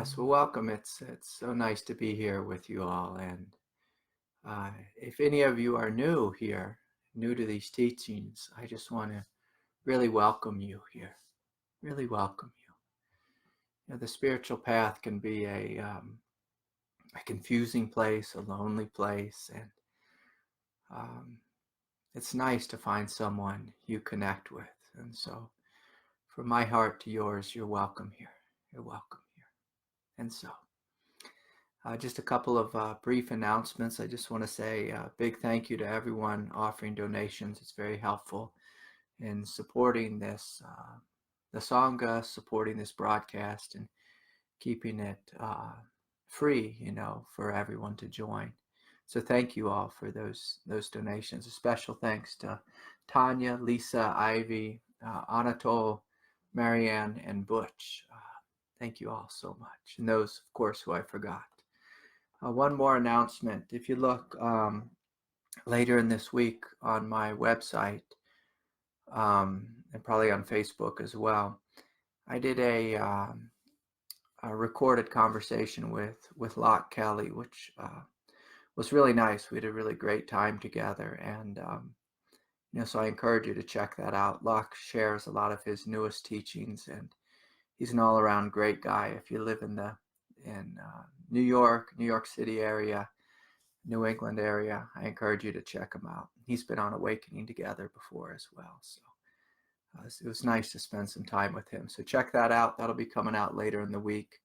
Yes, well, welcome. It's so nice to be here with you all. And if any of you are new here, new to these teachings, I just want to really welcome you here. Really welcome you. You know, the spiritual path can be a confusing place, a lonely place, and um, it's nice to find someone you connect with. And so, from my heart to yours, you're welcome here. You're welcome here. And so. Just a couple of brief announcements. I just want to say a big thank you to everyone offering donations. It's very helpful in supporting this, the Sangha, supporting this broadcast, and keeping it free, for everyone to join. So thank you all for those donations. A special thanks to Tanya, Lisa, Ivy, Anatole, Marianne, and Butch. Thank you all so much. And those, of course, who I forgot. One more announcement. If you look later in this week on my website, and probably on Facebook as well, I did a recorded conversation with Locke Kelly, which was really nice. We had a really great time together, and so I encourage you to check that out. Locke shares a lot of his newest teachings, and he's an all-around great guy. If you live in New York City area, New England area, I encourage you to check him out. He's been on Awakening together before as well. So it was nice to spend some time with him. So check that out. That'll be coming out later in the week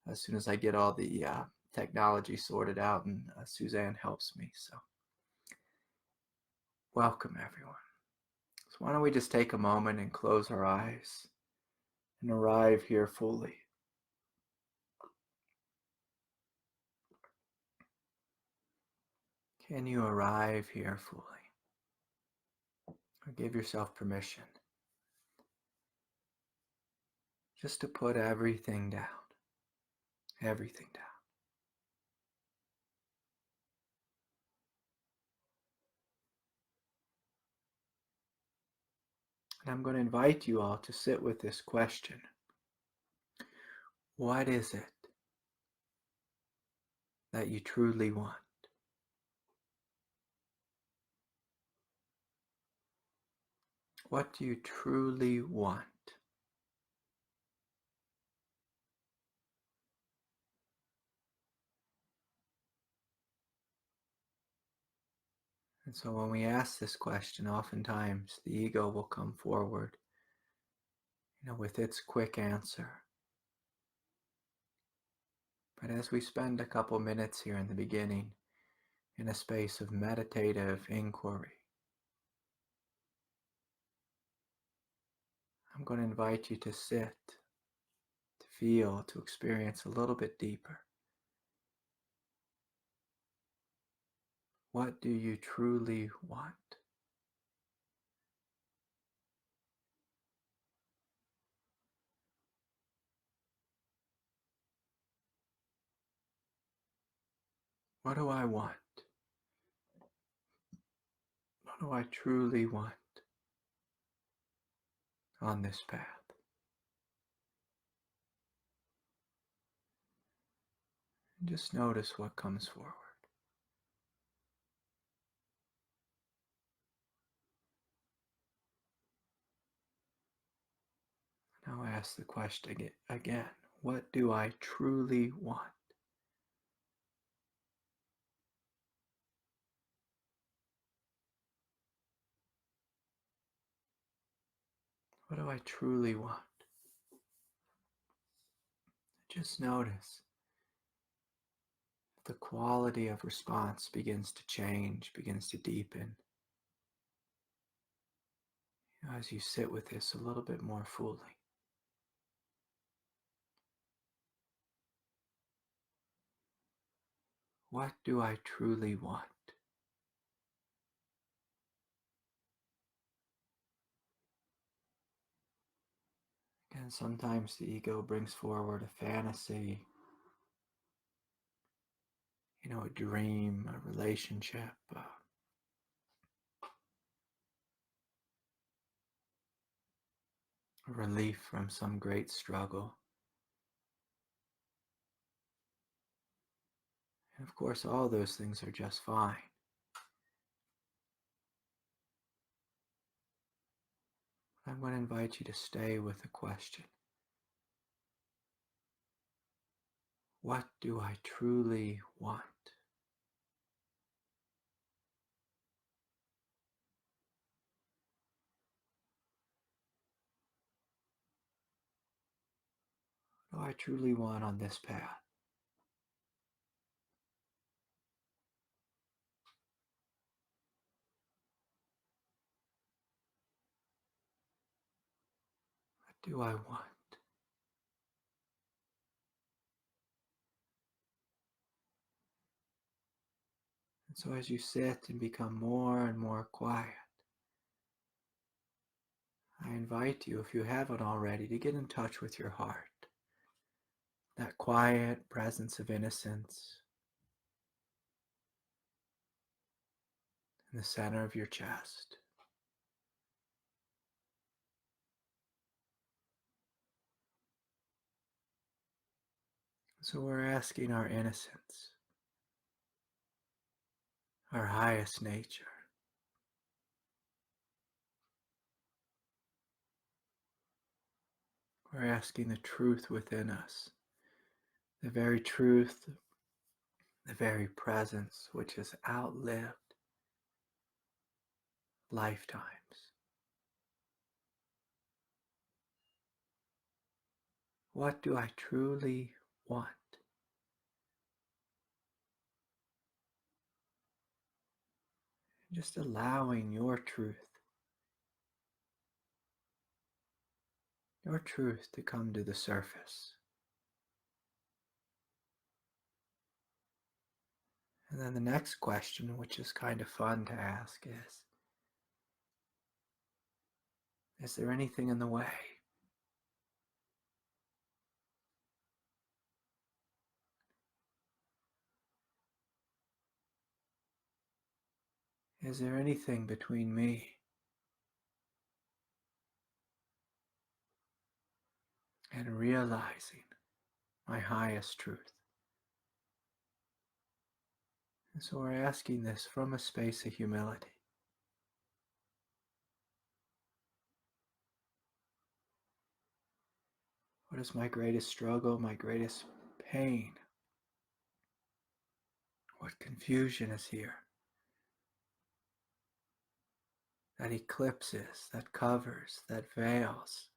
as soon as I get all the technology sorted out and Suzanne helps me. So welcome, everyone. So why don't we just take a moment and close our eyes and arrive here fully. Can you arrive here fully? Or give yourself permission just to put everything down. Everything down. And I'm going to invite you all to sit with this question. What is it that you truly want? What do you truly want? And so when we ask this question, oftentimes the ego will come forward, with its quick answer. But as we spend a couple minutes here in the beginning, in a space of meditative inquiry, I'm going to invite you to sit, to feel, to experience a little bit deeper. What do you truly want? What do I want? What do I truly want on this path? And just notice what comes forward. Now ask the question again. What do I truly want? What do I truly want? Just notice the quality of response begins to change, begins to deepen. As you sit with this a little bit more fully. What do I truly want? And sometimes the ego brings forward a fantasy, a dream, a relationship, a relief from some great struggle. And of course, all those things are just fine. I'm going to invite you to stay with the question. What do I truly want? What do I truly want on this path? What do I want? And so as you sit and become more and more quiet, I invite you, if you haven't already, to get in touch with your heart. That quiet presence of innocence in the center of your chest. So we're asking our innocence, our highest nature. We're asking the truth within us, the very truth, the very presence which has outlived lifetimes. What do I truly want? Just allowing your truth to come to the surface. And then the next question, which is kind of fun to ask, is there anything in the way? Is there anything between me and realizing my highest truth? And so we're asking this from a space of humility. What is my greatest struggle, my greatest pain? What confusion is here that eclipses, that covers, that veils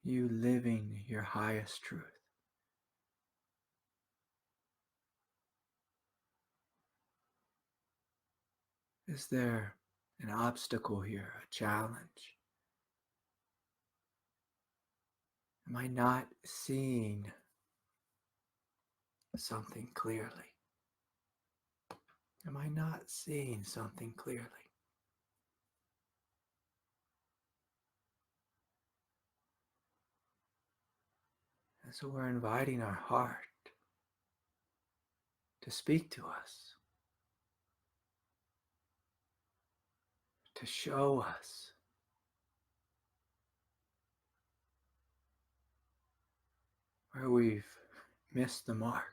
you living your highest truth? Is there an obstacle here, a challenge? Am I not seeing something clearly? Am I not seeing something clearly? And so we're inviting our heart to speak to us, to show us where we've missed the mark.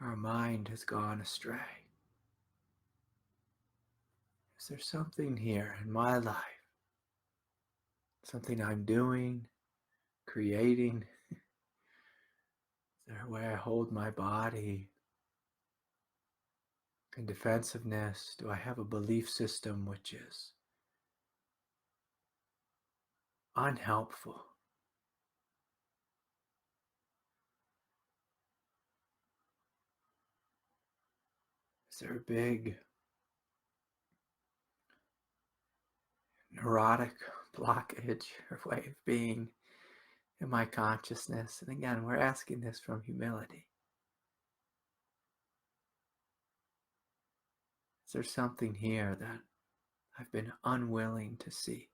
Our mind has gone astray. Is there something here in my life, something I'm doing, creating? Is there a way I hold my body in defensiveness? Do I have a belief system which is unhelpful? Is there a big neurotic blockage or way of being in my consciousness? And again, we're asking this from humility. Is there something here that I've been unwilling to see,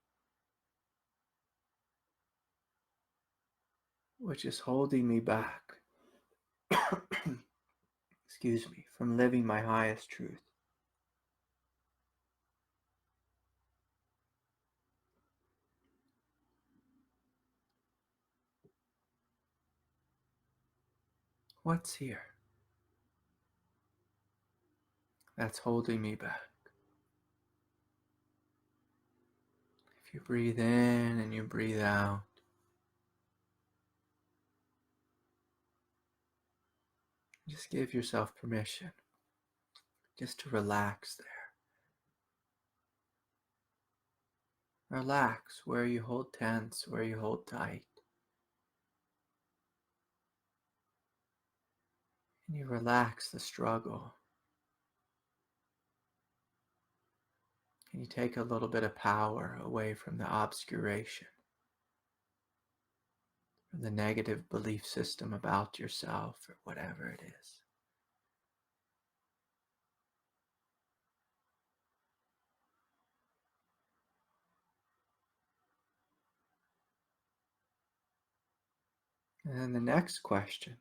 which is holding me back, excuse me, from living my highest truth? What's here that's holding me back? If you breathe in and you breathe out, just give yourself permission just to relax there. Relax where you hold tense, where you hold tight. And you relax the struggle. And you take a little bit of power away from the obscuration, from the negative belief system about yourself or whatever it is. And then the next question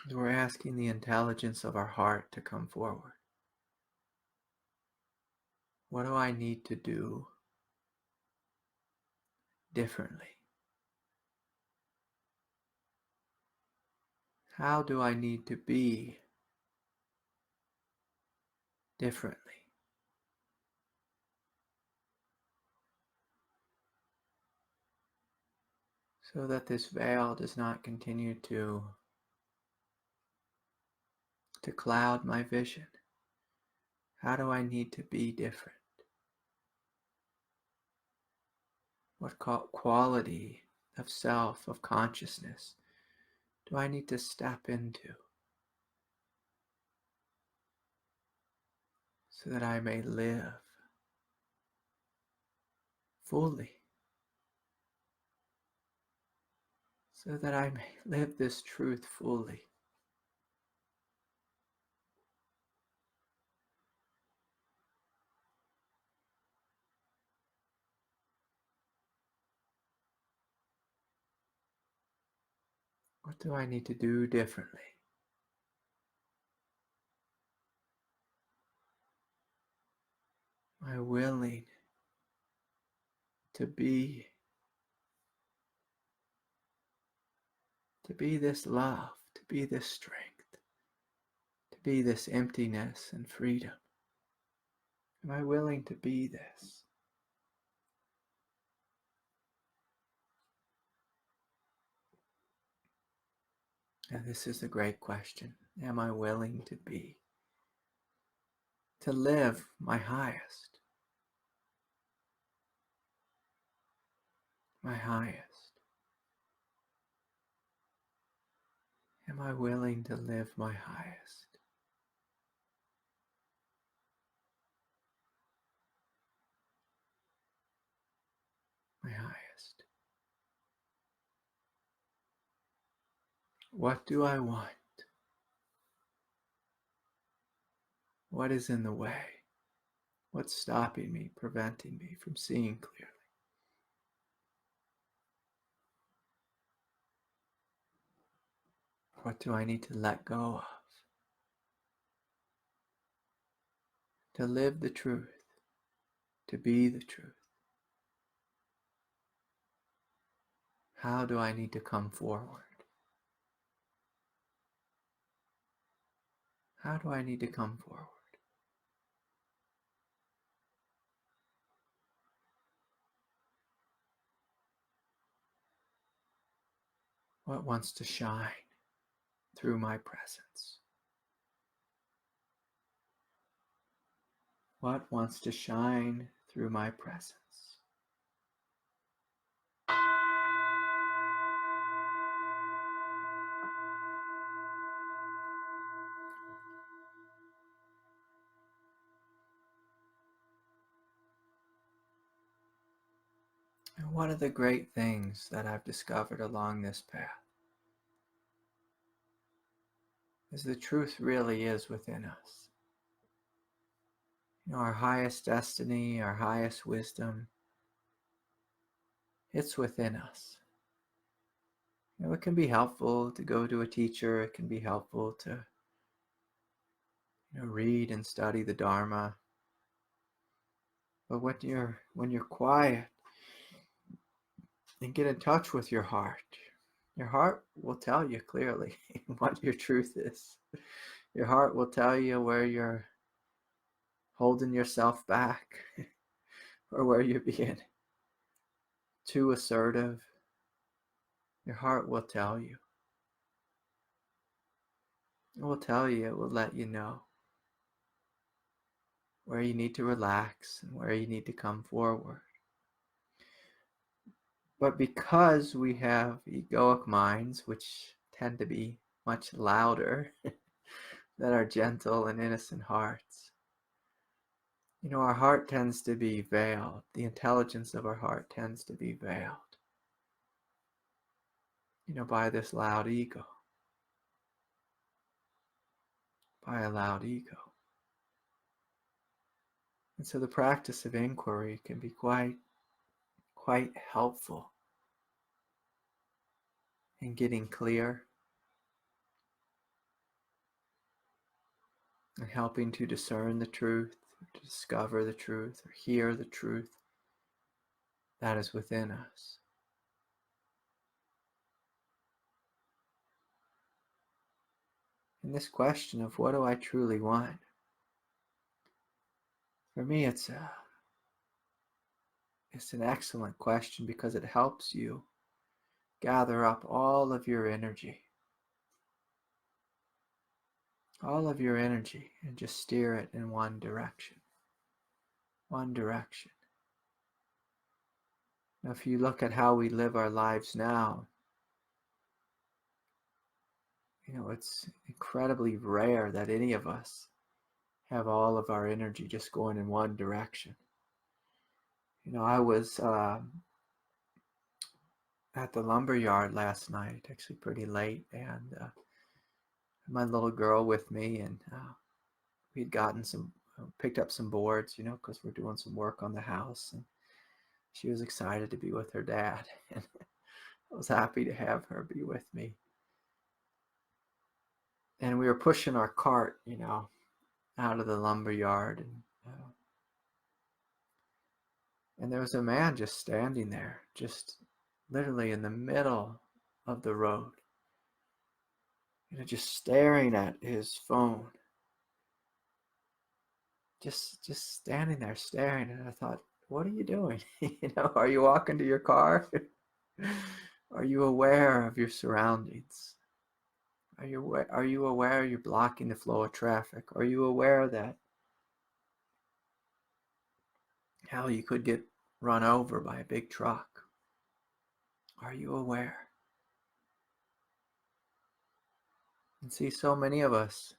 is we're asking the intelligence of our heart to come forward. What do I need to do differently? How do I need to be differently? So that this veil does not continue to cloud my vision. How do I need to be different? What quality of self, of consciousness, do I need to step into so that I may live fully, so that I may live this truth fully? What do I need to do differently? Am I willing to be this love, to be this strength, to be this emptiness and freedom? Am I willing to be this? And this is a great question. Am I willing to be? To live my highest? My highest? Am I willing to live my highest? My highest. What do I want? What is in the way? What's stopping me, preventing me from seeing clearly? What do I need to let go of? To live the truth, to be the truth. How do I need to come forward? How do I need to come forward? What wants to shine through my presence? What wants to shine through my presence? And one of the great things that I've discovered along this path is the truth really is within us. You know, our highest destiny, our highest wisdom, it's within us. You know, it can be helpful to go to a teacher. It can be helpful to read and study the Dharma. But when you're quiet and get in touch with your heart Your heart will tell you clearly what your truth is. Your heart will tell you where you're holding yourself back or where you're being too assertive. Your heart will tell you. It will tell you, it will let you know where you need to relax and where you need to come forward. But because we have egoic minds, which tend to be much louder than our gentle and innocent hearts, our heart tends to be veiled. The intelligence of our heart tends to be veiled, by this loud ego, by a loud ego. And so the practice of inquiry can be quite helpful in getting clear and helping to discern the truth, to discover the truth, or hear the truth that is within us. And this question of what do I truly want? For me, it's an excellent question because it helps you gather up all of your energy, and just steer it in one direction. One direction. Now, if you look at how we live our lives now, it's incredibly rare that any of us have all of our energy just going in one direction. I was at the lumber yard last night, actually pretty late, and my little girl with me, and we'd picked up some boards, because we're doing some work on the house, and she was excited to be with her dad, and I was happy to have her be with me. And we were pushing our cart, out of the lumber yard, and there was a man just standing there, just literally in the middle of the road, just staring at his phone, just standing there staring. And I thought, what are you doing? Are you walking to your car? Are you aware of your surroundings? Are you aware you're blocking the flow of traffic? Are you aware that how you could get run over by a big truck? Are you aware? And see, so many of us,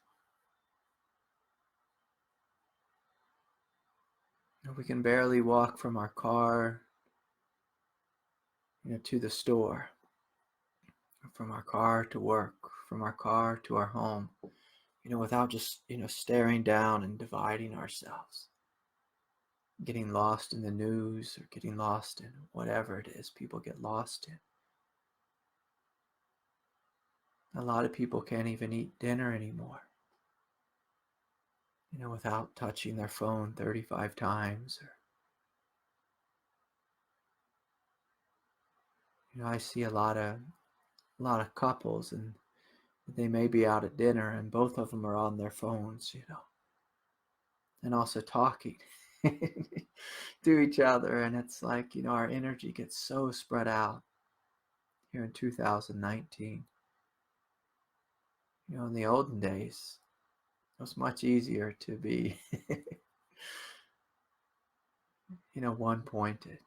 we can barely walk from our car, to the store, from our car to work, from our car to our home, without just, staring down and dividing ourselves, getting lost in the news or getting lost in whatever it is people get lost in. A lot of people can't even eat dinner anymore, without touching their phone 35 times. Or, I see a lot of couples, and they may be out at dinner and both of them are on their phones, and also talking to each other. And it's like, our energy gets so spread out here in 2019. In the olden days, it was much easier to be, one-pointed.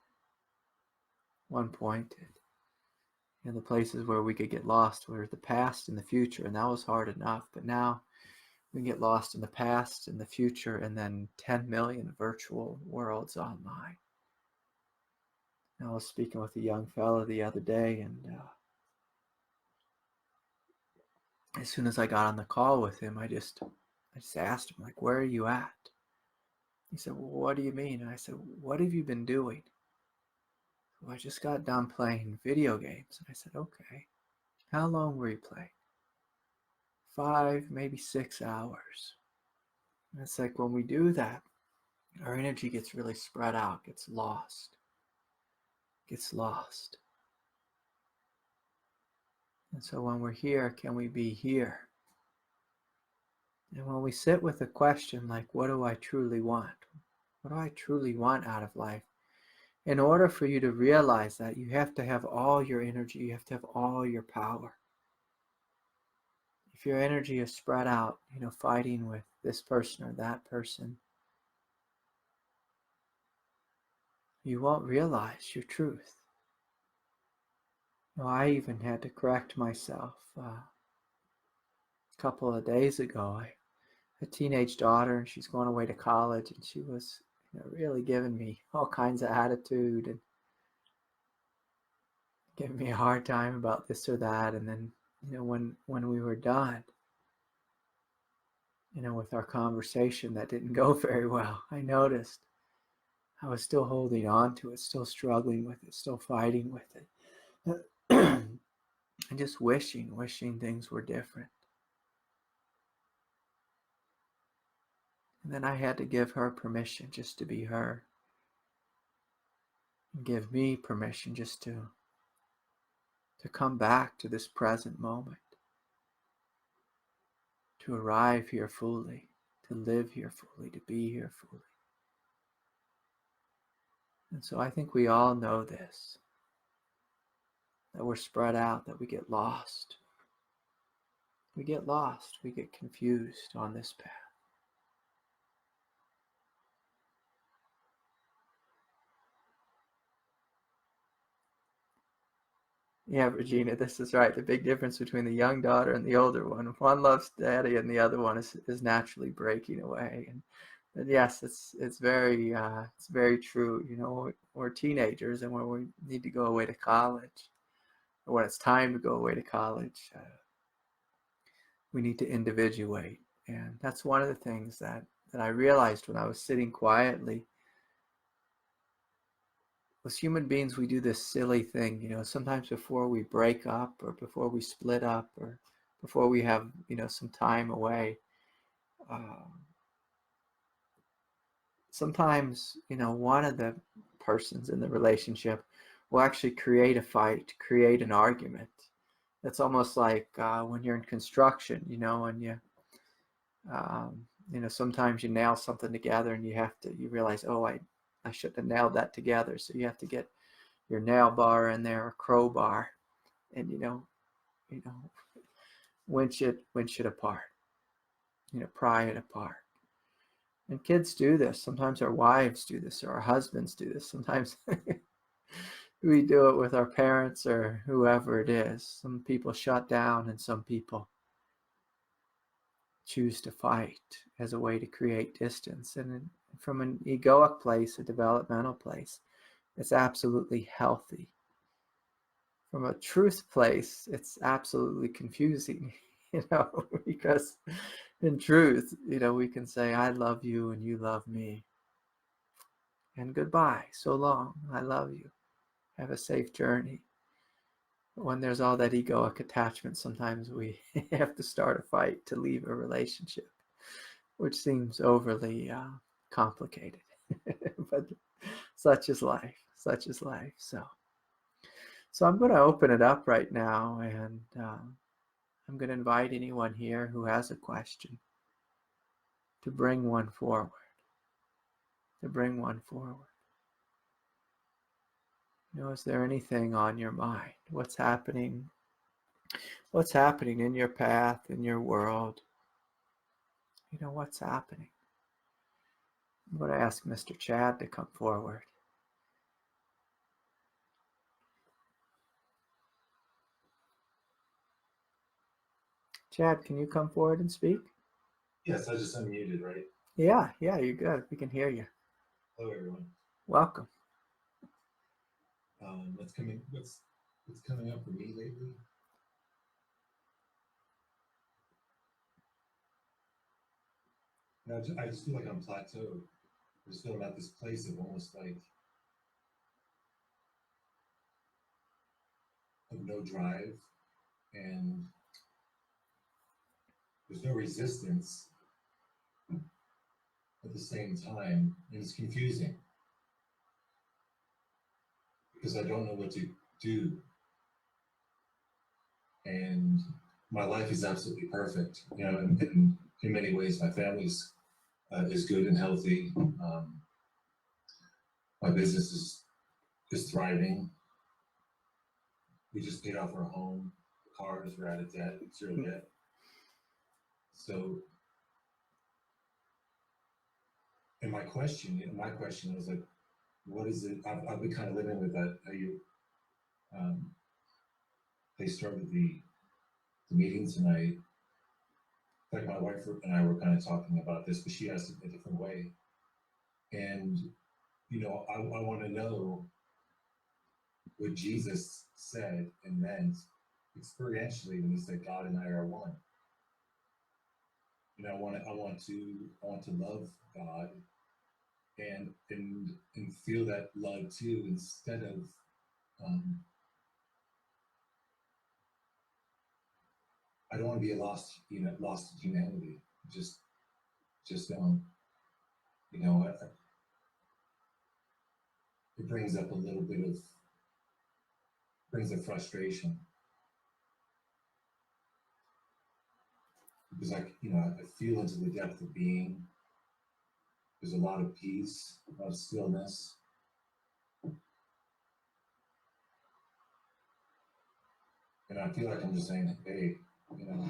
The places where we could get lost were the past and the future, and that was hard enough. But now we can get lost in the past and the future, and then 10 million virtual worlds online. I was speaking with a young fellow the other day, and as soon as I got on the call with him, I just asked him, like, where are you at? He said, well, what do you mean? And I said, what have you been doing? Well, I just got done playing video games. And I said, okay. How long were you playing? 5, maybe 6 hours. And it's like when we do that, our energy gets really spread out, gets lost. And so when we're here, can we be here? And when we sit with a question like, what do I truly want? What do I truly want out of life? In order for you to realize that, you have to have all your energy, you have to have all your power. If your energy is spread out, fighting with this person or that person, you won't realize your truth. I even had to correct myself. A couple of days ago, I a teenage daughter, and she's going away to college, and she was really giving me all kinds of attitude and giving me a hard time about this or that. And then when we were done with our conversation that didn't go very well, I noticed I was still holding on to it, still struggling with it, still fighting with it, and just wishing things were different. And then I had to give her permission just to be her, and give me permission just to come back to this present moment, to arrive here fully, to live here fully, to be here fully. And so I think we all know this, that we're spread out, that we get lost. We get lost, we get confused on this path. Yeah, Regina, this is right. The big difference between the young daughter and the older one. One loves daddy and the other one is naturally breaking away. And yes, it's very true. We're teenagers, and when we need to go away to college, or when it's time to go away to college, we need to individuate. And that's one of the things that I realized when I was sitting quietly. As human beings, we do this silly thing, sometimes before we break up or before we split up or before we have, some time away. Sometimes, one of the persons in the relationship will actually create a fight, create an argument. It's almost like when you're in construction, and sometimes you nail something together and you realize, oh, I shouldn't have nailed that together. So you have to get your nail bar in there, a crowbar, and winch it apart, pry it apart. And kids do this. Sometimes our wives do this, or our husbands do this. Sometimes we do it with our parents or whoever it is. Some people shut down, and some people choose to fight as a way to create distance. And from an egoic place, a developmental place, it's absolutely healthy. From a truth place, it's absolutely confusing, because in truth, we can say, I love you and you love me. And goodbye, so long, I love you. Have a safe journey. But when there's all that egoic attachment, sometimes we have to start a fight to leave a relationship, which seems overly complicated. But such is life, such is life. So I'm going to open it up right now, and I'm going to invite anyone here who has a question to bring one forward. Is there anything on your mind? What's happening in your path, in your world? What's happening? I'm going to ask Mr. Chad to come forward. Chad, can you come forward and speak? Yes, I just unmuted, right? Yeah, you're good. We can hear you. Hello, everyone. Welcome. What's coming up for me lately? I just feel like I'm plateaued. I just feel I'm at this place of almost like of no drive, and there's no resistance at the same time, and it's confusing because I don't know what to do. and my life is absolutely perfect. You know, in many ways, my family's is good and healthy. My business is thriving. We just paid off our home. The cars were out of debt, zero debt. So, and my question was like, what is it? I've been kind of living with that. How you, they started the meeting tonight. Like my wife and I were kind of talking about this, but she asked it a different way. And you know, I want to know what Jesus said and meant experientially when he said God and I are one. You know, I want to love God and feel that love too, instead of I don't want to be lost in humanity. Just you know, it brings up a little bit of brings up frustration because I feel into the depth of being. There's a lot of peace, a lot of stillness. And I feel like I'm just saying, hey, you know,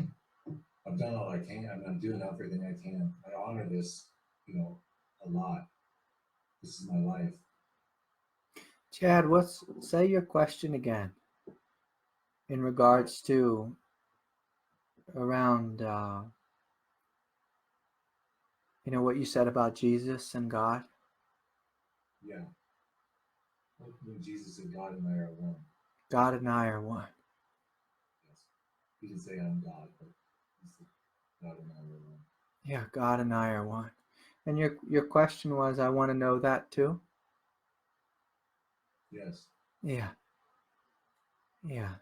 I've done all I can. I'm doing everything I can. I honor this, you know, a lot. This is my life. Chad, say your question again in regards to around you know what you said about Jesus and God. Yeah. When Jesus said, God and I are one. God and I are one. Yes. He didn't say I'm God, but he said God and I are one. Yeah, God and I are one. And your question was, I want to know that too? Yes. Yeah. Yeah.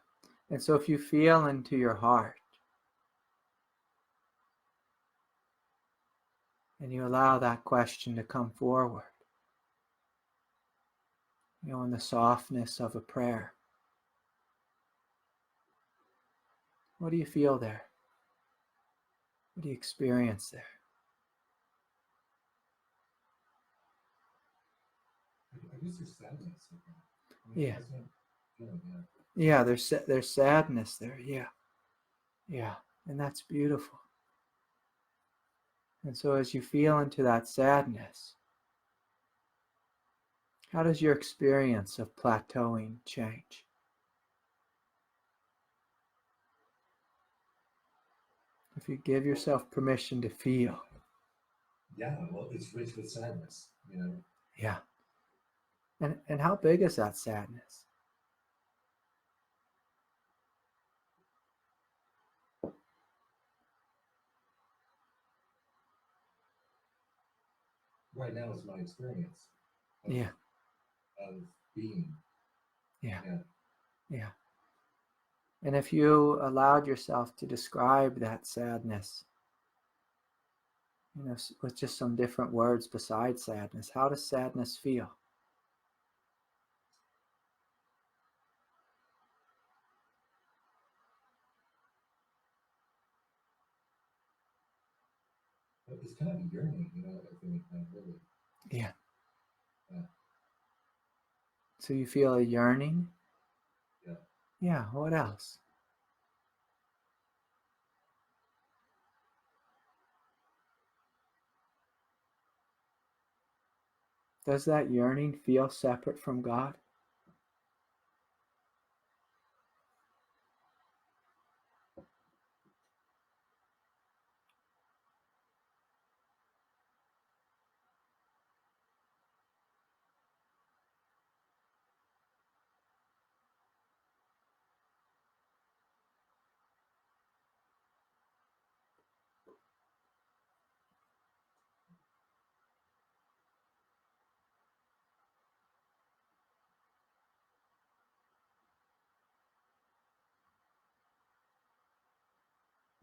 And so if you feel into your heart and you allow that question to come forward, you know, in the softness of a prayer, what do you feel there? What do you experience there? I guess there's sadness. Yeah. Yeah. Yeah, there's sadness there. Yeah. Yeah. And that's beautiful. And so as you feel into that sadness, how does your experience of plateauing change? If you give yourself permission to feel. Yeah, well, it's rich with sadness, you know. Yeah. And how big is that sadness? Right now is my experience of, Yeah. of being. Yeah. Yeah. Yeah. And if you allowed yourself to describe that sadness, you know, with just some different words besides sadness, how does sadness feel? But it's kind of a yearning, you know, I think, really. Yeah. Yeah. So you feel a yearning? Yeah. Yeah. What else? Does that yearning feel separate from God?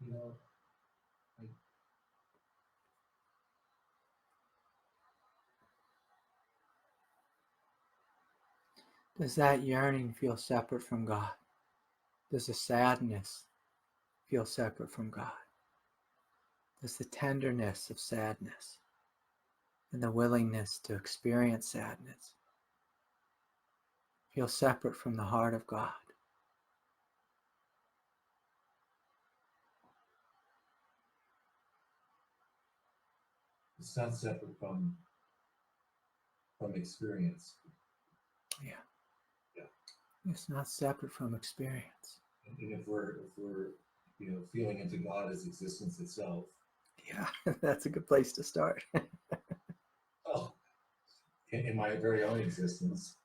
You know, Does that yearning feel separate from God? Does the sadness feel separate from God? Does the tenderness of sadness and the willingness to experience sadness feel separate from the heart of God? It's not separate from experience. Yeah. Yeah. It's not separate from experience. And if we're feeling into God as existence itself. Yeah, that's a good place to start. Oh, in my very own existence.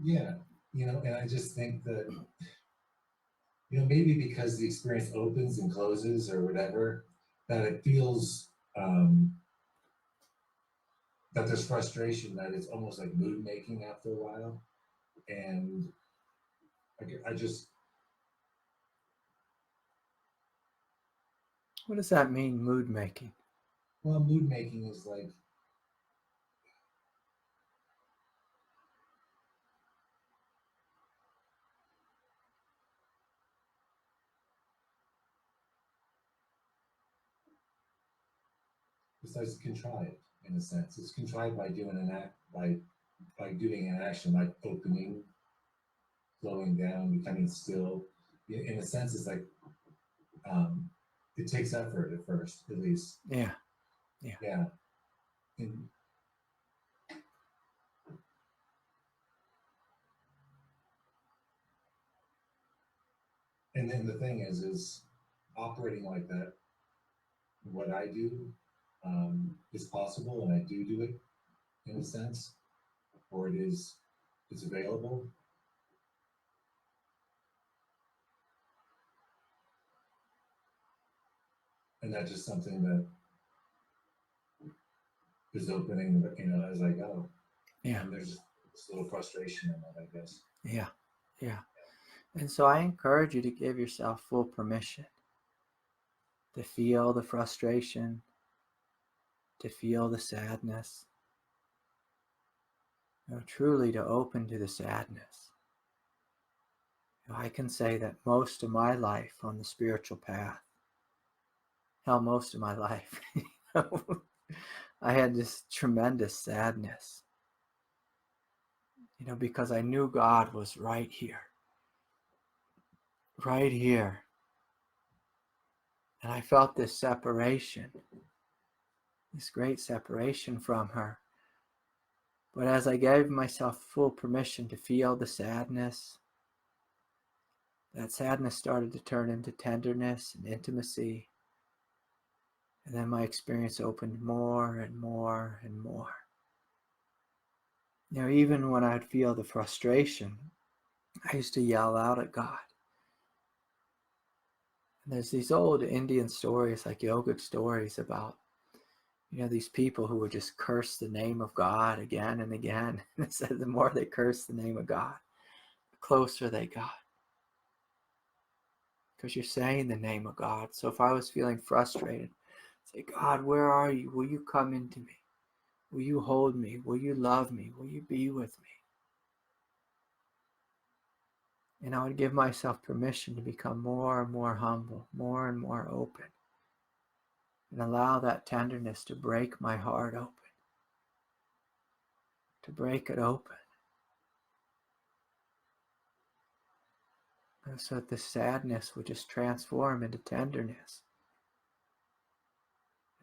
Yeah, and I just think that, maybe because the experience opens and closes or whatever, that it feels that there's frustration, that it's almost like mood making after a while. And I just. What does that mean, mood making? Well, mood making is like, besides contrived in a sense. It's contrived by doing an act, by doing an action like opening, slowing down, becoming still. In a sense, it's like it takes effort at first, at least. Yeah. And then the thing is operating like that. What I do is possible, and I do it in a sense, or it's available. And that's just something that is opening, as I go. Yeah. And there's this little frustration in that, I guess. Yeah. And so I encourage you to give yourself full permission to feel the frustration, to feel the sadness, truly to open to the sadness. I can say that most of my life on the spiritual path, most of my life, I had this tremendous sadness, because I knew God was right here. And I felt this separation, this great separation from her. But as I gave myself full permission to feel the sadness, that sadness started to turn into tenderness and intimacy. And then my experience opened more and more and more. Even when I'd feel the frustration, I used to yell out at God. And there's these old Indian stories, like yogic stories about, these people who would just curse the name of God again and again. And it said the more they cursed the name of God, the closer they got. Because you're saying the name of God. So if I was feeling frustrated, say, God, where are you? Will you come into me? Will you hold me? Will you love me? Will you be with me? And I would give myself permission to become more and more humble, more and more open, and allow that tenderness to break my heart open, to break it open. And so that the sadness would just transform into tenderness.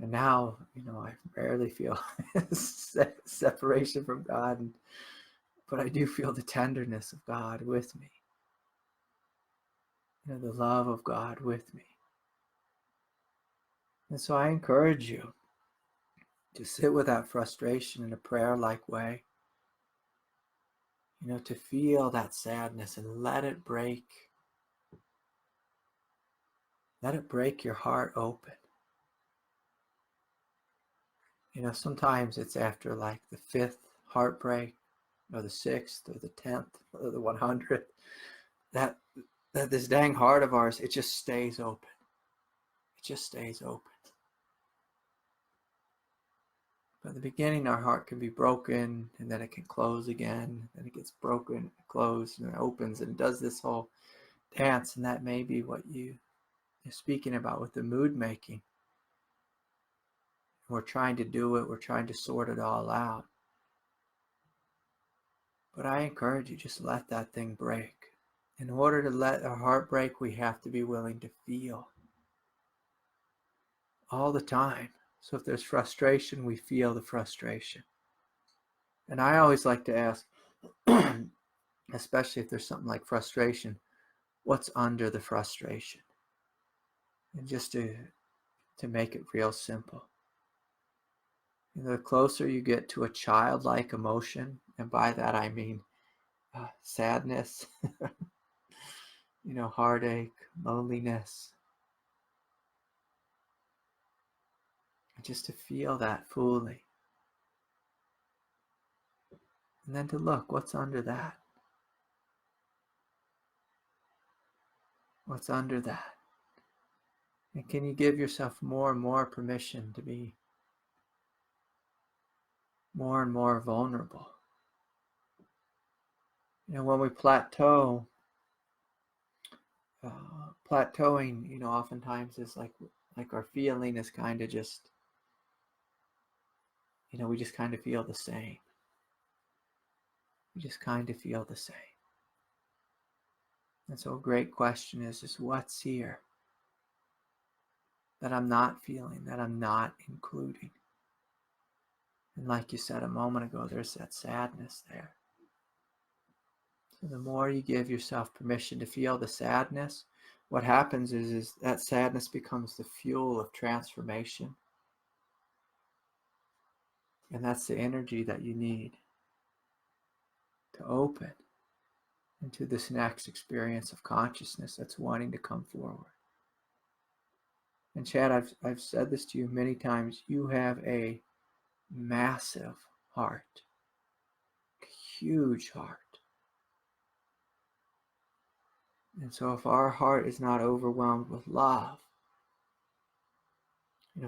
And now, I rarely feel separation from God, but I do feel the tenderness of God with me. The love of God with me. And so I encourage you to sit with that frustration in a prayer-like way. To feel that sadness and let it break. Let it break your heart open. Sometimes it's after like the 5th heartbreak, or the 6th, or the 10th, or the 100th, that this dang heart of ours, it just stays open. It just stays open. But in the beginning, our heart can be broken, and then it can close again, and it gets broken, closed, and it opens, and it does this whole dance. And that may be what you're speaking about with the mood making. We're trying to do it, we're trying to sort it all out. But I encourage you, just let that thing break. In order to let our heart break, we have to be willing to feel all the time. So if there's frustration, we feel the frustration. And I always like to ask, especially if there's something like frustration, what's under the frustration? And just to make it real simple. The closer you get to a childlike emotion, and by that I mean sadness, heartache, loneliness, just to feel that fully. And then to look, what's under that? What's under that? And can you give yourself more and more permission to be more and more vulnerable? When we plateau, plateauing, oftentimes is like our feeling is kind of just, we just kind of feel the same. We just kind of feel the same. And so a great question is what's here that I'm not feeling, that I'm not including? And like you said a moment ago, there's that sadness there. So the more you give yourself permission to feel the sadness, what happens is that sadness becomes the fuel of transformation. And that's the energy that you need to open into this next experience of consciousness that's wanting to come forward. And Chad, I've said this to you many times. You have a massive heart, huge heart. And so if our heart is not overwhelmed with love,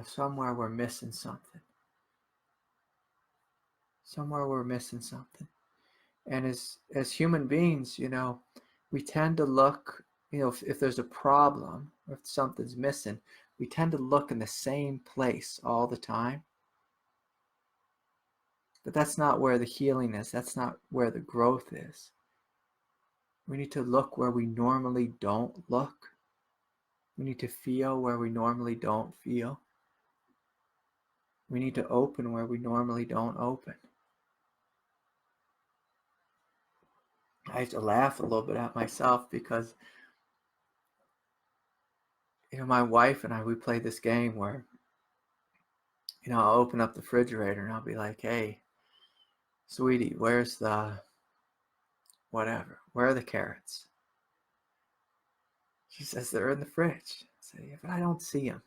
somewhere we're missing something. Somewhere we're missing something. And as human beings, we tend to look, if there's a problem or if something's missing, we tend to look in the same place all the time. But that's not where the healing is. That's not where the growth is. We need to look where we normally don't look. We need to feel where we normally don't feel. We need to open where we normally don't open. I have to laugh a little bit at myself because, my wife and I, we play this game where, I'll open up the refrigerator and I'll be like, hey, sweetie, where's the whatever? Where are the carrots? She says, they're in the fridge. I say, yeah, but I don't see them.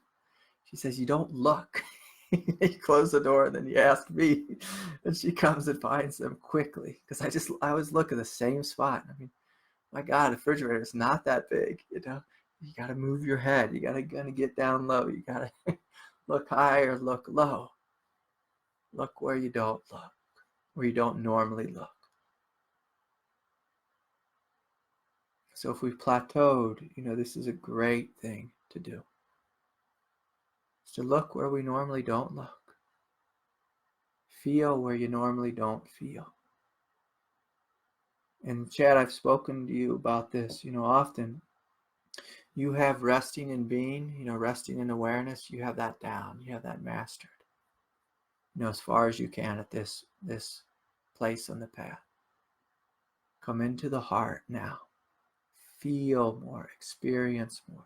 She says, you don't look. You close the door and then you ask me. And she comes and finds them quickly. Because I always look at the same spot. I mean, my God, the refrigerator is not that big, You got to move your head. You got to get down low. You got to look high or look low. Look where you don't look, where you don't normally look. So if we've plateaued, this is a great thing to do. It's to look where we normally don't look. Feel where you normally don't feel. And Chad, I've spoken to you about this, often. You have resting in being, resting in awareness, you have that down, you have that mastered. As far as you can at this place on the path. Come into the heart now. Feel more, experience more.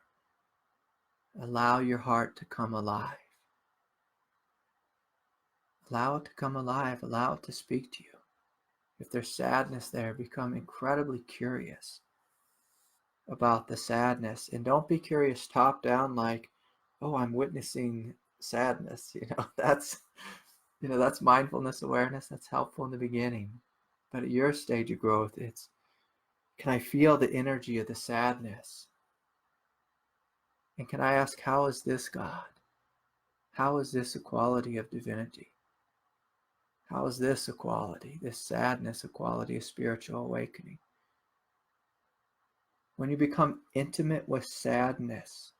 Allow your heart to come alive. Allow it to come alive. Allow it to speak to you. If there's sadness there, become incredibly curious about the sadness. And don't be curious top down like, oh, I'm witnessing sadness. That's mindfulness awareness. That's helpful in the beginning. But at your stage of growth, it's, can I feel the energy of the sadness? And can I ask, how is this God? How is this a quality of divinity? How is this a quality, this sadness, a quality of spiritual awakening? When you become intimate with sadness,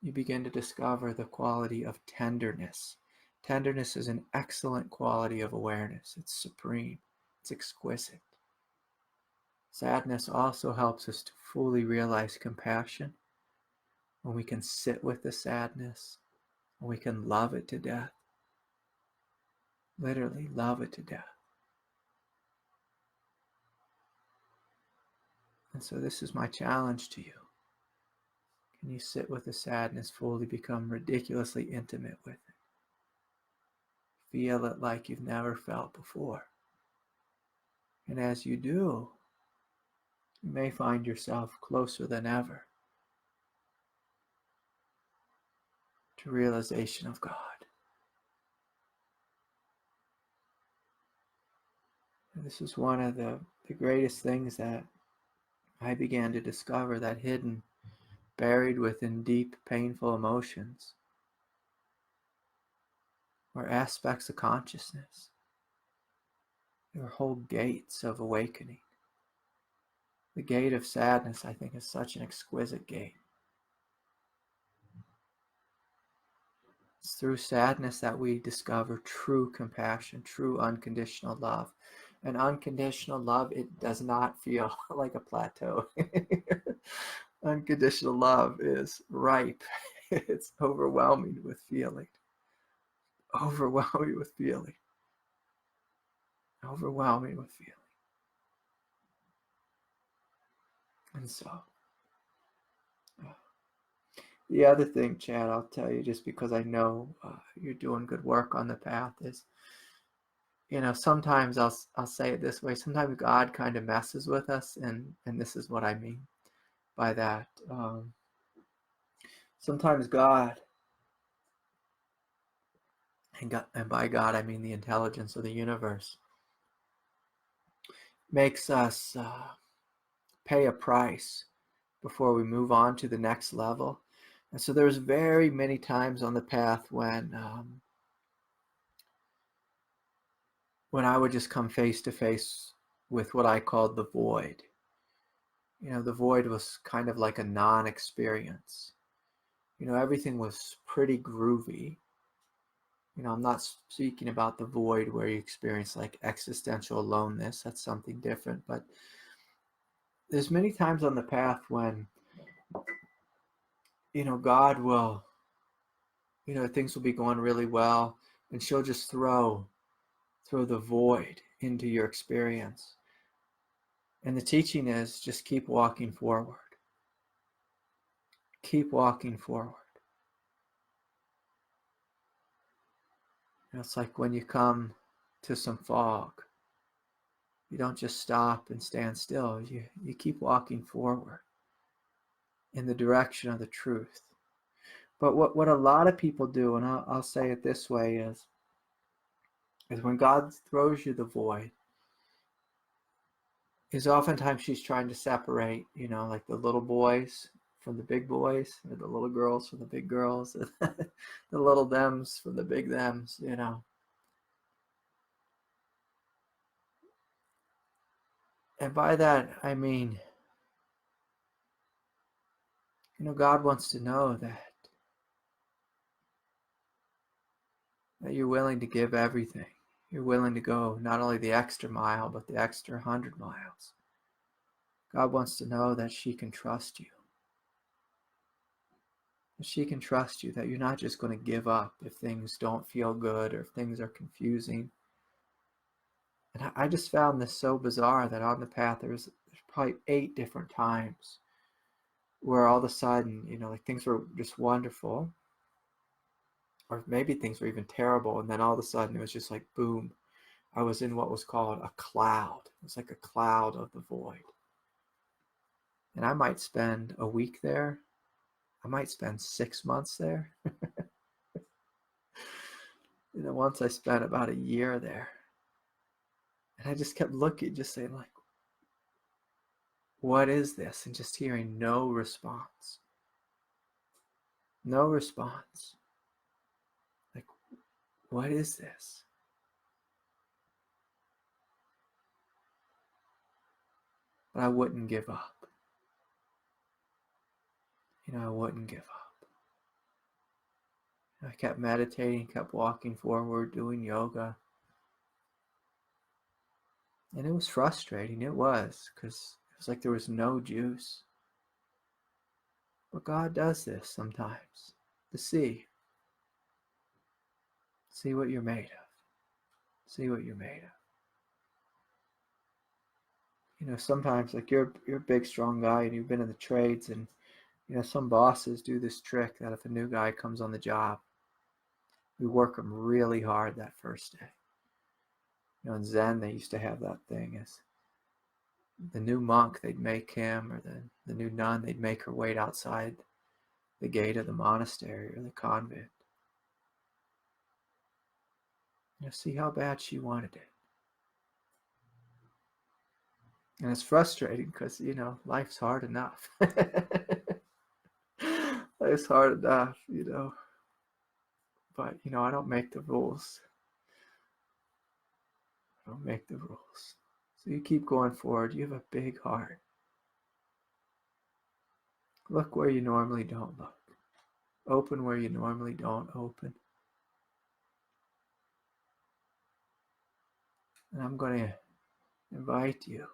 you begin to discover the quality of tenderness. Tenderness is an excellent quality of awareness. It's supreme. It's exquisite. Sadness also helps us to fully realize compassion. When we can sit with the sadness, when we can love it to death. Literally love it to death. And so this is my challenge to you. Can you sit with the sadness, fully become ridiculously intimate with it? Feel it like you've never felt before. And as you do, you may find yourself closer than ever to realization of God. And this is one of the greatest things that I began to discover, that hidden, buried within deep, painful emotions, or aspects of consciousness. There are whole gates of awakening. The gate of sadness, I think, is such an exquisite gate. It's through sadness that we discover true compassion, true unconditional love. And unconditional love, it does not feel like a plateau. Unconditional love is ripe. It's overwhelming with feeling. Overwhelming with feeling. Overwhelming with feeling. And so, the other thing, Chad, I'll tell you, just because I know you're doing good work on the path, is, sometimes I'll say it this way. Sometimes God kind of messes with us, and this is what I mean by that. Sometimes God, and by God I mean the intelligence of the universe, makes us pay a price before we move on to the next level. And so there's very many times on the path when I would just come face to face with what I called the void. The void was kind of like a non-experience. Everything was pretty groovy. I'm not speaking about the void where you experience like existential aloneness. That's something different. But there's many times on the path when, God will, things will be going really well, and she'll just throw the void into your experience. And the teaching is just keep walking forward. Keep walking forward. It's like when you come to some fog, you don't just stop and stand still. You keep walking forward in the direction of the truth. But what a lot of people do, and I'll say it this way, is when God throws you the void, is oftentimes she's trying to separate, like the little boys from the big boys, or the little girls from the big girls, the little thems from the big thems, And by that, I mean, God wants to know that you're willing to give everything. You're willing to go not only the extra mile, but the extra 100 miles. God wants to know that she can trust you. That she can trust you, that you're not just going to give up if things don't feel good or if things are confusing. And I just found this so bizarre that on the path there's probably 8 different times where all of a sudden, like things were just wonderful, or maybe things were even terrible, and then all of a sudden it was just like boom, I was in what was called a cloud. It was like a cloud of the void. And I might spend a week there. I might spend 6 months there. Once I spent about a year there. And I just kept looking, just saying like, what is this? And just hearing no response. No response. Like, what is this? but I wouldn't give up. I wouldn't give up. I kept meditating, kept walking forward, doing yoga. And it was frustrating. It was, because it was like there was no juice. But God does this sometimes to see what you're made of. See what you're made of. Sometimes, like, you're a big, strong guy, and you've been in the trades, and some bosses do this trick that if a new guy comes on the job, we work them really hard that first day. In Zen, they used to have that thing as the new monk, they'd make him, or the new nun, they'd make her wait outside the gate of the monastery or the convent. See how bad she wanted it. And it's frustrating because, life's hard enough. Life's hard enough, But, I don't make the rules. I don't make the rules. So you keep going forward. You have a big heart. Look where you normally don't look. Open where you normally don't open. And I'm going to invite you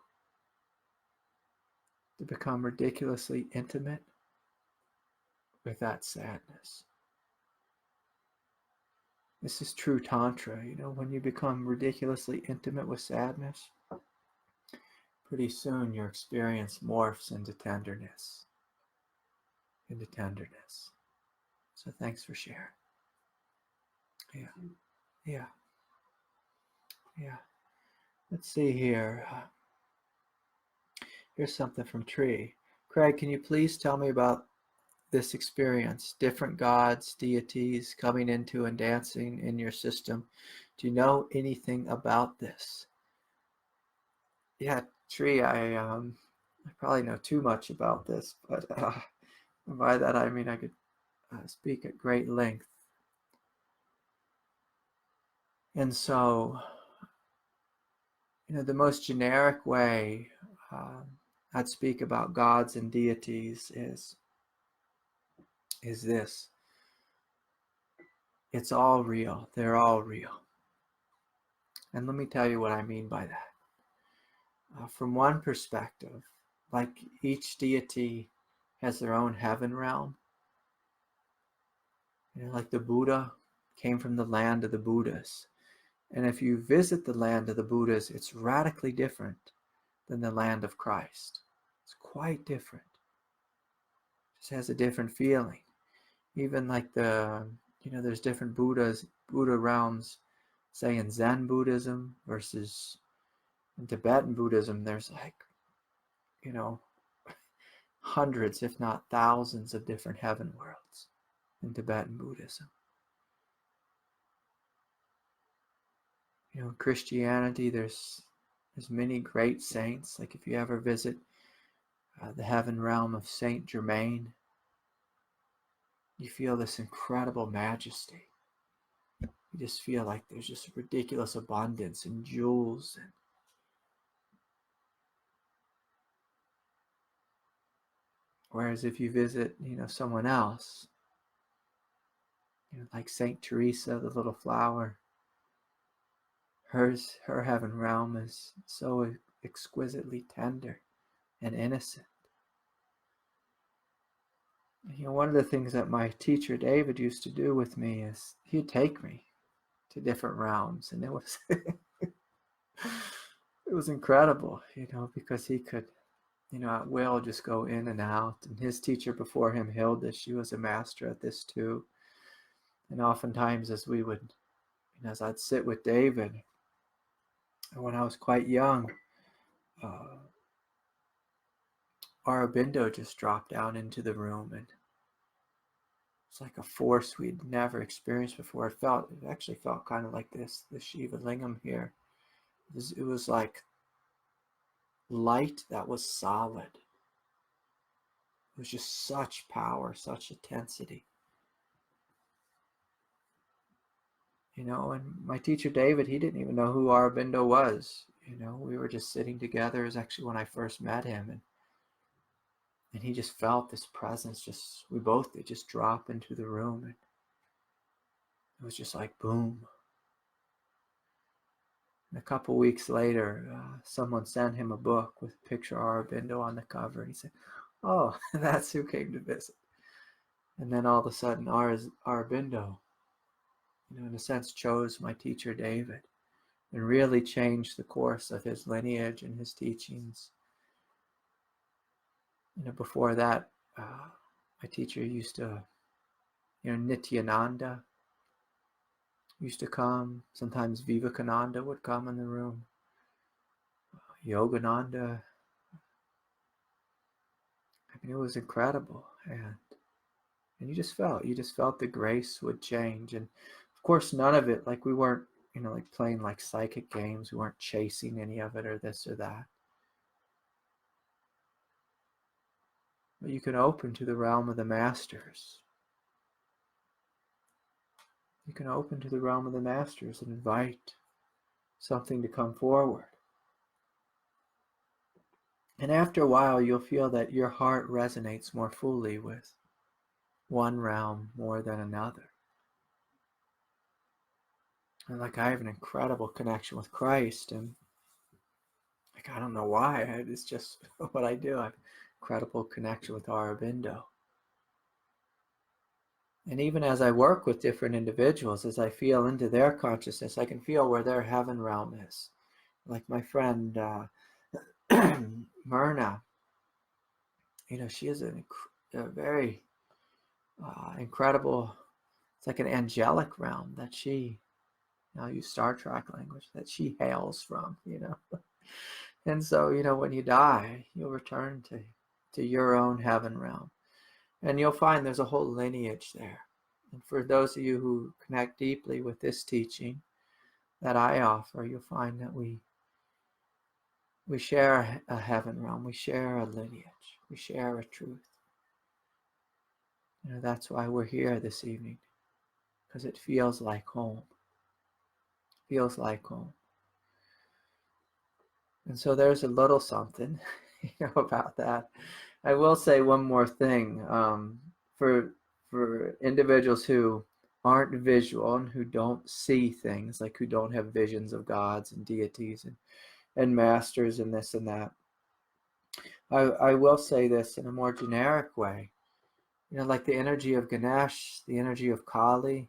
to become ridiculously intimate with that sadness. This is true Tantra. When you become ridiculously intimate with sadness, pretty soon your experience morphs into tenderness. So thanks for sharing. Yeah. Let's see here. Here's something from Tree. Craig, can you please tell me about this experience? Different gods, deities coming into and dancing in your system. Do you know anything about this? Yeah, Tree, I probably know too much about this, but by that I mean I could speak at great length. And so, the most generic way I'd speak about gods and deities is this. It's all real. They're all real. And let me tell you what I mean by that. From one perspective, like each deity has their own heaven realm. Like the Buddha came from the land of the Buddhas. And if you visit the land of the Buddhas, it's radically different than the land of Christ. It's quite different. It just has a different feeling. Even like there's different Buddha realms, say in Zen Buddhism versus in Tibetan Buddhism, there's hundreds, if not thousands, of different heaven worlds in Tibetan Buddhism. In Christianity, there's many great saints. Like if you ever visit the heaven realm of Saint Germain, you feel this incredible majesty. You just feel like there's just ridiculous abundance and jewels. Whereas if you visit, someone else, like Saint Teresa, the little flower, her heaven realm is so exquisitely tender and innocent. One of the things that my teacher David used to do with me is he'd take me to different realms, and it was it was incredible, because he could, at will just go in and out. And his teacher before him, Hilda, she was a master at this too. And oftentimes as I'd sit with David, when I was quite young, Aurobindo just dropped down into the room, and it's like a force we'd never experienced before. It actually felt kind of like this Shiva Lingam here. It was like light that was solid. It was just such power, such intensity. And my teacher David, he didn't even know who Aurobindo was. We were just sitting together. It was actually when I first met him, and he just felt this presence. We both did just drop into the room, and it was just like boom. And a couple weeks later, someone sent him a book with a picture of Aurobindo on the cover, and he said, "Oh, that's who came to visit." And then all of a sudden, Aurobindo, in a sense, chose my teacher David, and really changed the course of his lineage and his teachings. Before that, my teacher used to, Nityananda used to come. Sometimes Vivekananda would come in the room. Yogananda. It was incredible. And you just felt the grace would change. And of course, none of it, like we weren't, like playing like psychic games. We weren't chasing any of it or this or that. But you can open to the realm of the masters. You can open to the realm of the masters and invite something to come forward. And after a while, you'll feel that your heart resonates more fully with one realm more than another. And like I have an incredible connection with Christ, and like I don't know why, it's just what I do. I have incredible connection with Aurobindo. And even as I work with different individuals, as I feel into their consciousness, I can feel where their heaven realm is. Like my friend Myrna, she is a very incredible, it's like an angelic realm that I'll use Star Trek language, that she hails from, And so, when you die, you'll return to your own heaven realm. And you'll find there's a whole lineage there. And for those of you who connect deeply with this teaching that I offer, you'll find that we share a heaven realm, we share a lineage, we share a truth. That's why we're here this evening, because it feels like home. Feels like home. And so there's a little something, about that. I will say one more thing. For individuals who aren't visual and who don't see things, like who don't have visions of gods and deities and masters and this and that, I will say this in a more generic way. Like the energy of Ganesh, the energy of Kali,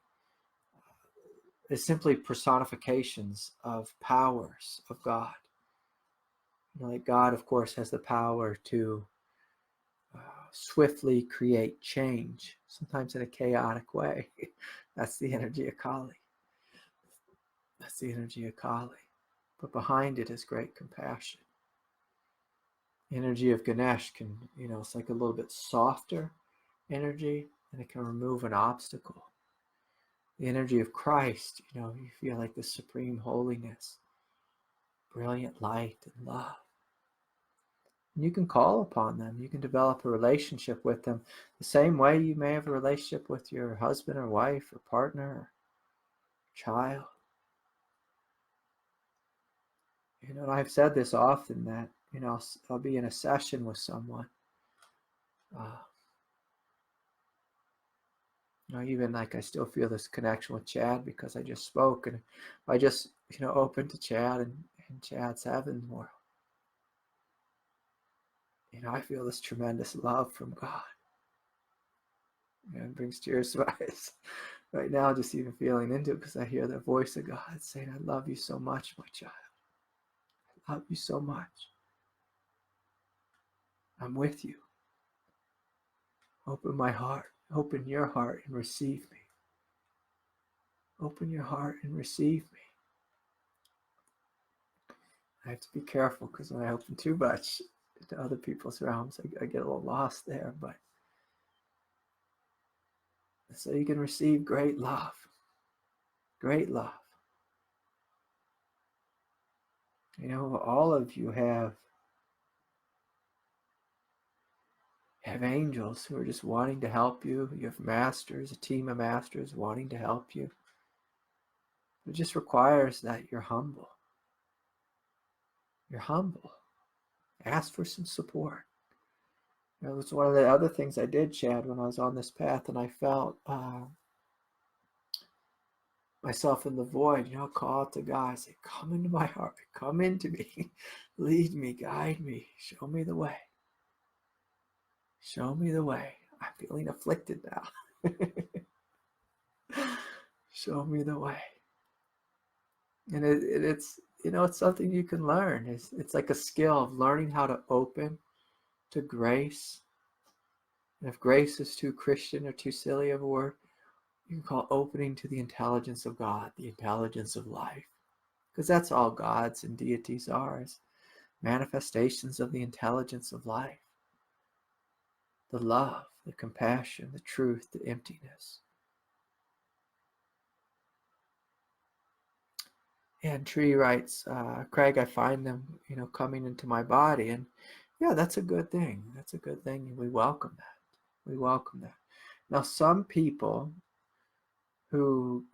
is simply personifications of powers of God. Like God, of course, has the power to swiftly create change, sometimes in a chaotic way. That's the energy of Kali. That's the energy of Kali. But behind it is great compassion. The energy of Ganesh can, it's like a little bit softer energy, and it can remove an obstacle. The energy of Christ, you feel like the supreme holiness, brilliant light and love. And you can call upon them. You can develop a relationship with them the same way you may have a relationship with your husband or wife or partner or child. And I've said this often that, I'll be in a session with someone. Even like I still feel this connection with Chad because I just spoke, and I just, opened to Chad and Chad's heaven world. I feel this tremendous love from God. It brings tears to my eyes right now, just even feeling into it, because I hear the voice of God saying, "I love you so much, my child. I love you so much. I'm with you. Open my heart. Open your heart and receive me. Open your heart and receive me." I have to be careful, because when I open too much to other people's realms, I get a little lost there. But so you can receive great love. Great love. All of you have angels who are just wanting to help you. You have masters, a team of masters wanting to help you. It just requires that you're humble. You're humble. Ask for some support. It was one of the other things I did, Chad, when I was on this path, and I felt myself in the void, call out to God, say, come into my heart, come into me, lead me, guide me, show me the way. Show me the way. I'm feeling afflicted now. Show me the way. And it's it's something you can learn. It's like a skill of learning how to open to grace. And if grace is too Christian or too silly of a word, you can call opening to the intelligence of God, the intelligence of life. Because that's all gods and deities are, is manifestations of the intelligence of life. The love, the compassion, the truth, the emptiness. And Tree writes, Craig, I find them, coming into my body. And yeah, that's a good thing. That's a good thing. And we welcome that. We welcome that. Now, some people who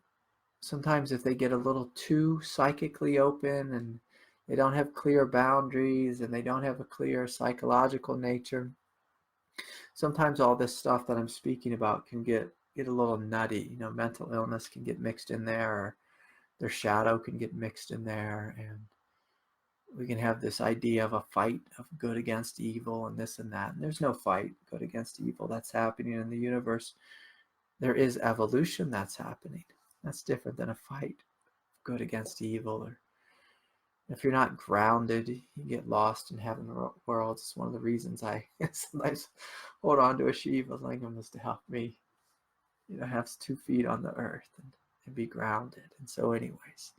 sometimes if they get a little too psychically open and they don't have clear boundaries and they don't have a clear psychological nature, sometimes all this stuff that I'm speaking about can get a little nutty. Mental illness can get mixed in there, or their shadow can get mixed in there, and we can have this idea of a fight of good against evil and this and that. And there's no fight, good against evil, that's happening in the universe. There is evolution that's happening. That's different than a fight, good against evil. Or if you're not grounded, you get lost in heaven worlds. It's one of the reasons I sometimes hold on to a Shiva lingam, is to help me, have 2 feet on the earth and be grounded. And so anyways,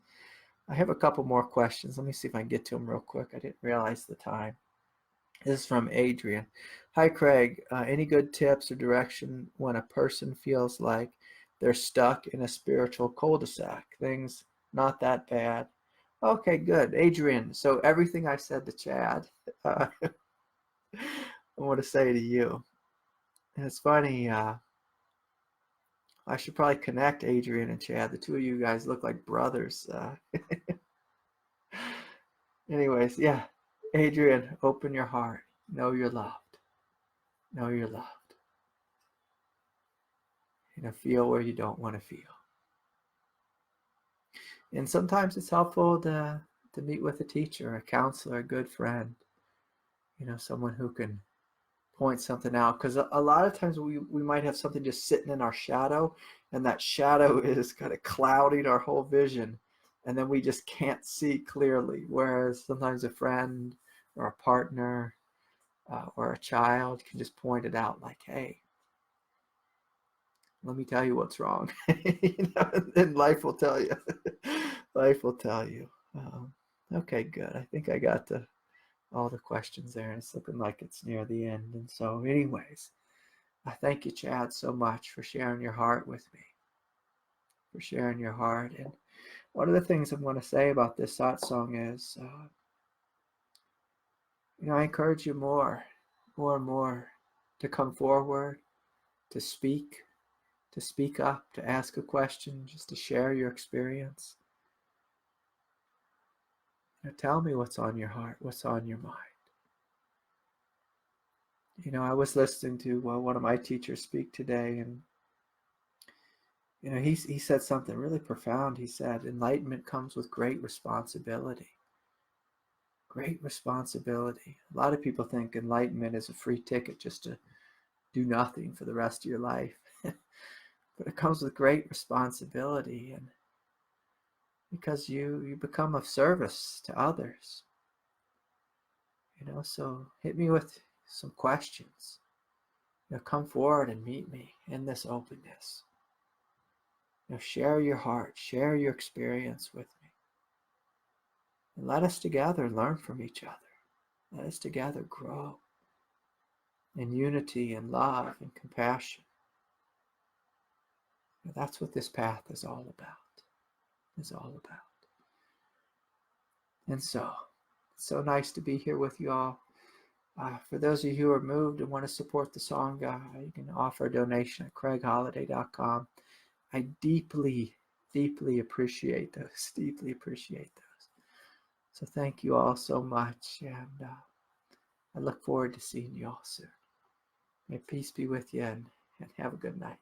I have a couple more questions. Let me see if I can get to them real quick. I didn't realize the time. This is from Adrian. Hi, Craig. Any good tips or direction when a person feels like they're stuck in a spiritual cul-de-sac? Things not that bad. Okay, good. Adrian, so everything I said to Chad, I want to say to you. And it's funny, I should probably connect Adrian and Chad. The two of you guys look like brothers. Anyways, yeah. Adrian, open your heart. Know you're loved. Know you're loved. Feel where you don't want to feel. And sometimes it's helpful to meet with a teacher, a counselor, a good friend. Someone who can point something out. Because a lot of times we might have something just sitting in our shadow, and that shadow is kind of clouding our whole vision. And then we just can't see clearly. Whereas sometimes a friend or a partner or a child can just point it out, like, hey, let me tell you what's wrong. And life will tell you. Life will tell you. Okay, good. I think I got all the questions there, and it's looking like it's near the end. And so anyways, I thank you, Chad, so much for sharing your heart with me. For sharing your heart. And one of the things I'm going to say about this satsang is, I encourage you more and more to come forward, to speak up, to ask a question, just to share your experience. Tell me what's on your heart, what's on your mind. I was listening to one of my teachers speak today, and he said something really profound. He said, enlightenment comes with great responsibility. Great responsibility. A lot of people think enlightenment is a free ticket just to do nothing for the rest of your life. But it comes with great responsibility, and because you become of service to others. So hit me with some questions. Come forward and meet me in this openness. Share your heart, share your experience with me. And let us together learn from each other. Let us together grow in unity and love and compassion. That's what this path is all about. And so, it's so nice to be here with you all. For those of you who are moved and want to support the Sangha, you can offer a donation at craigholliday.com. I deeply, deeply appreciate those. So thank you all so much, and I look forward to seeing you all soon. May peace be with you, and have a good night.